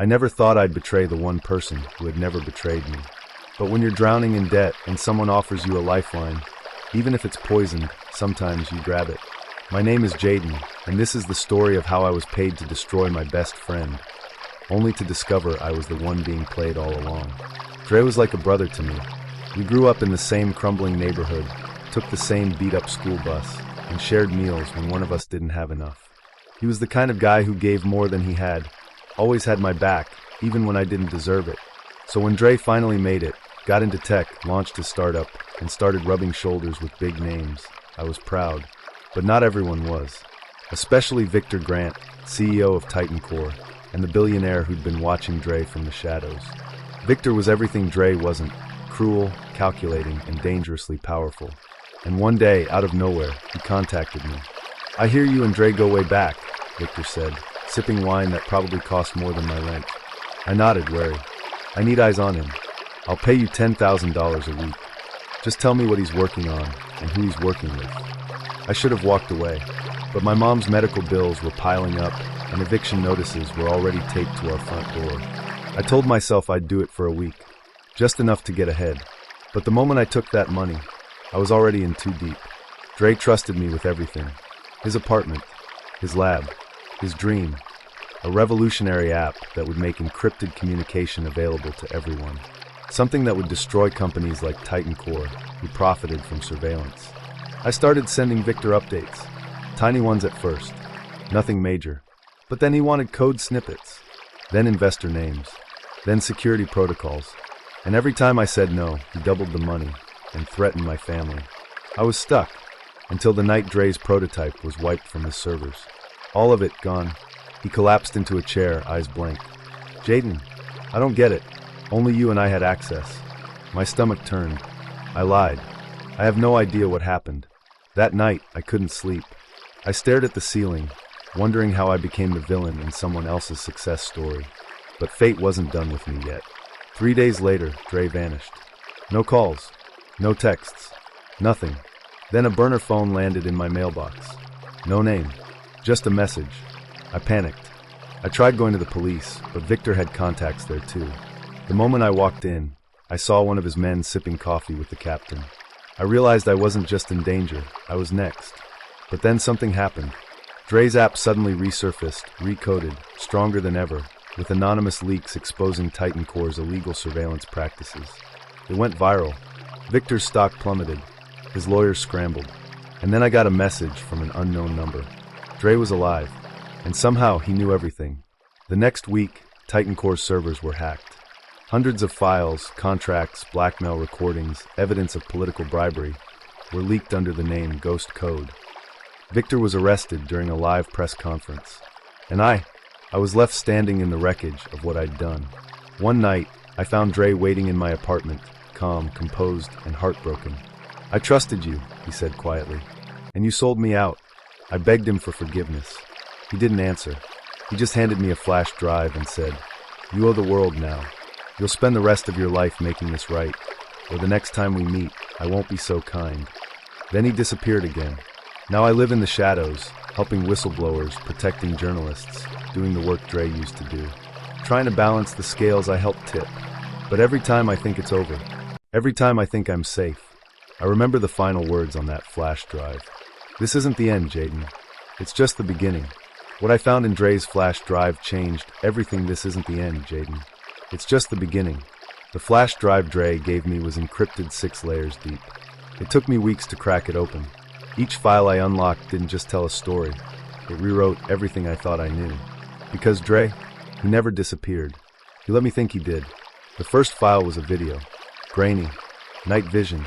I never thought I'd betray the one person who had never betrayed me. But when you're drowning in debt and someone offers you a lifeline, even if it's poisoned, sometimes you grab it. My name is Jayden, and this is the story of how I was paid to destroy my best friend, only to discover I was the one being played all along. Dre was like a brother to me. We grew up in the same crumbling neighborhood, took the same beat-up school bus, and shared meals when one of us didn't have enough. He was the kind of guy who gave more than he had, always had my back, even when I didn't deserve it. So when Dre finally made it, got into tech, launched his startup, and started rubbing shoulders with big names, I was proud. But not everyone was. Especially Victor Grant, CEO of Titan Core, and the billionaire who'd been watching Dre from the shadows. Victor was everything Dre wasn't: cruel, calculating, and dangerously powerful. And one day, out of nowhere, he contacted me. "I hear you and Dre go way back," Victor said, sipping wine that probably cost more than my rent. I nodded, wary. "I need eyes on him. I'll pay you $10,000 a week. Just tell me what he's working on and who he's working with." I should have walked away, but my mom's medical bills were piling up and eviction notices were already taped to our front door. I told myself I'd do it for a week, just enough to get ahead. But the moment I took that money, I was already in too deep. Dre trusted me with everything. His apartment, his lab, his dream, a revolutionary app that would make encrypted communication available to everyone. Something that would destroy companies like Titan Core, who profited from surveillance. I started sending Victor updates, tiny ones at first, nothing major. But then he wanted code snippets, then investor names, then security protocols. And every time I said no, he doubled the money and threatened my family. I was stuck, until the night Dre's prototype was wiped from his servers. All of it gone. He collapsed into a chair, eyes blank. "Jayden, I don't get it. Only you and I had access." My stomach turned. I lied. I have no idea what happened. That night, I couldn't sleep. I stared at the ceiling, wondering how I became the villain in someone else's success story. But fate wasn't done with me yet. 3 days later, Dre vanished. No calls, no texts, nothing. Then a burner phone landed in my mailbox. No name, just a message. I panicked. I tried going to the police, but Victor had contacts there too. The moment I walked in, I saw one of his men sipping coffee with the captain. I realized I wasn't just in danger, I was next. But then something happened. Dre's app suddenly resurfaced, recoded, stronger than ever, with anonymous leaks exposing Titan Core's illegal surveillance practices. It went viral. Victor's stock plummeted. His lawyers scrambled. And then I got a message from an unknown number. Dre was alive, and somehow he knew everything. The next week, Titan Core's servers were hacked. Hundreds of files, contracts, blackmail recordings, evidence of political bribery were leaked under the name Ghost Code. Victor was arrested during a live press conference. And I was left standing in the wreckage of what I'd done. One night, I found Dre waiting in my apartment, calm, composed, and heartbroken. "I trusted you," he said quietly, "and you sold me out." I begged him for forgiveness. He didn't answer. He just handed me a flash drive and said, "You owe the world now. You'll spend the rest of your life making this right, or the next time we meet, I won't be so kind." Then he disappeared again. Now I live in the shadows, helping whistleblowers, protecting journalists, doing the work Dre used to do. Trying to balance the scales I helped tip. But every time I think it's over, every time I think I'm safe, I remember the final words on that flash drive. "This isn't the end, Jayden. It's just the beginning." What I found in Dre's flash drive changed everything. This isn't the end, Jayden. It's just the beginning. The flash drive Dre gave me was encrypted 6 layers deep. It took me weeks to crack it open. Each file I unlocked didn't just tell a story. It rewrote everything I thought I knew. Because Dre, he never disappeared. He let me think he did. The first file was a video. Grainy. Night vision.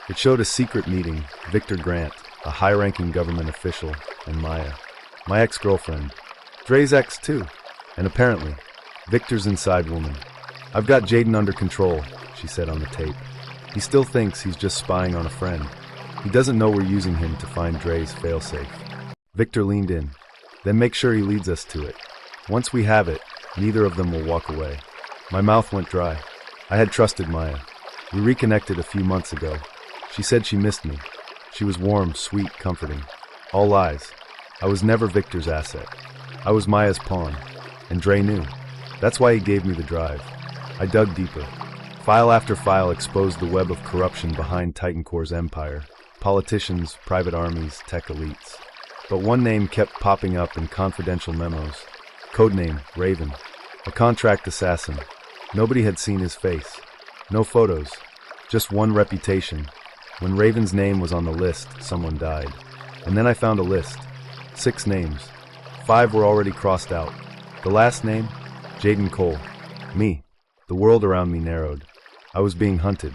It showed a secret meeting, Victor Grant, a high-ranking government official, and Maya, my ex-girlfriend. Dre's ex, too. And apparently, Victor's inside woman. "I've got Jayden under control," she said on the tape. "He still thinks he's just spying on a friend. He doesn't know we're using him to find Dre's failsafe." Victor leaned in. "Then make sure he leads us to it. Once we have it, neither of them will walk away." My mouth went dry. I had trusted Maya. We reconnected a few months ago. She said she missed me. She was warm, sweet, comforting. All lies. I was never Victor's asset. I was Maya's pawn. And Dre knew. That's why he gave me the drive. I dug deeper. File after file exposed the web of corruption behind Titan Core's empire. Politicians, private armies, tech elites. But one name kept popping up in confidential memos. Codename, Raven. A contract assassin. Nobody had seen his face. No photos. Just one reputation. When Raven's name was on the list, someone died. And then I found a list. 6 names. 5 were already crossed out. The last name? Jayden Cole. Me. The world around me narrowed. I was being hunted.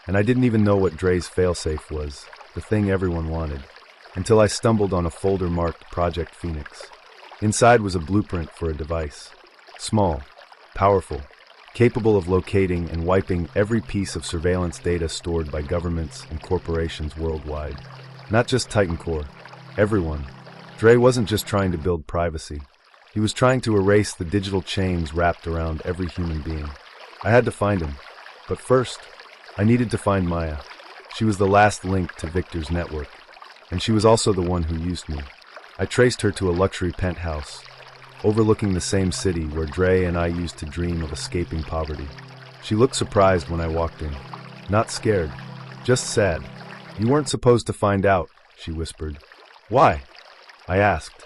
And I didn't even know what Dre's failsafe was, the thing everyone wanted, until I stumbled on a folder marked Project Phoenix. Inside was a blueprint for a device. Small, powerful, capable of locating and wiping every piece of surveillance data stored by governments and corporations worldwide. Not just Titan Core. Everyone. Dre wasn't just trying to build privacy. He was trying to erase the digital chains wrapped around every human being. I had to find him. But first, I needed to find Maya. She was the last link to Victor's network. And she was also the one who used me. I traced her to a luxury penthouse, overlooking the same city where Dre and I used to dream of escaping poverty. She looked surprised when I walked in. Not scared, just sad. "You weren't supposed to find out," she whispered. "Why?" I asked.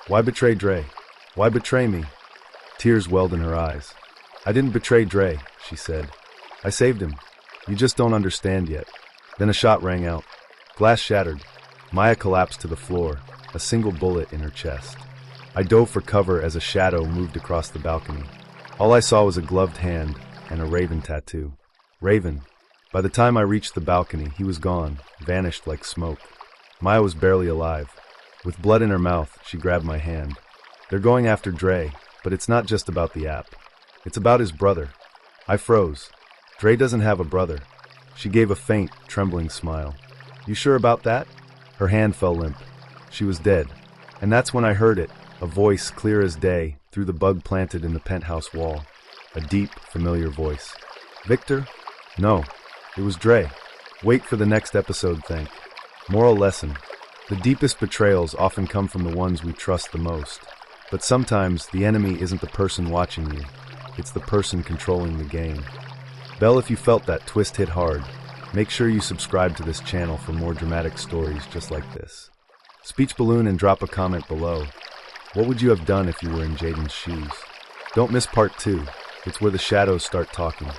"Why betray Dre? Why betray me?" Tears welled in her eyes. "I didn't betray Dre," she said. "I saved him. You just don't understand yet." Then a shot rang out. Glass shattered. Maya collapsed to the floor, a single bullet in her chest. I dove for cover as a shadow moved across the balcony. All I saw was a gloved hand and a Raven tattoo. Raven. By the time I reached the balcony, he was gone, vanished like smoke. Maya was barely alive. With blood in her mouth, she grabbed my hand. "They're going after Dre, but it's not just about the app. It's about his brother." I froze. "Dre doesn't have a brother." She gave a faint, trembling smile. "You sure about that?" Her hand fell limp. She was dead. And that's when I heard it, a voice clear as day, through the bug planted in the penthouse wall. A deep, familiar voice. "Victor?" "No. It was Dre." Wait for the next episode, think. Moral lesson. The deepest betrayals often come from the ones we trust the most. But sometimes the enemy isn't the person watching you. It's the person controlling the game. Bell, if you felt that twist hit hard, make sure you subscribe to this channel for more dramatic stories just like this. Speech balloon and drop a comment below. What would you have done if you were in Jayden's shoes? Don't miss part 2. It's where the shadows start talking.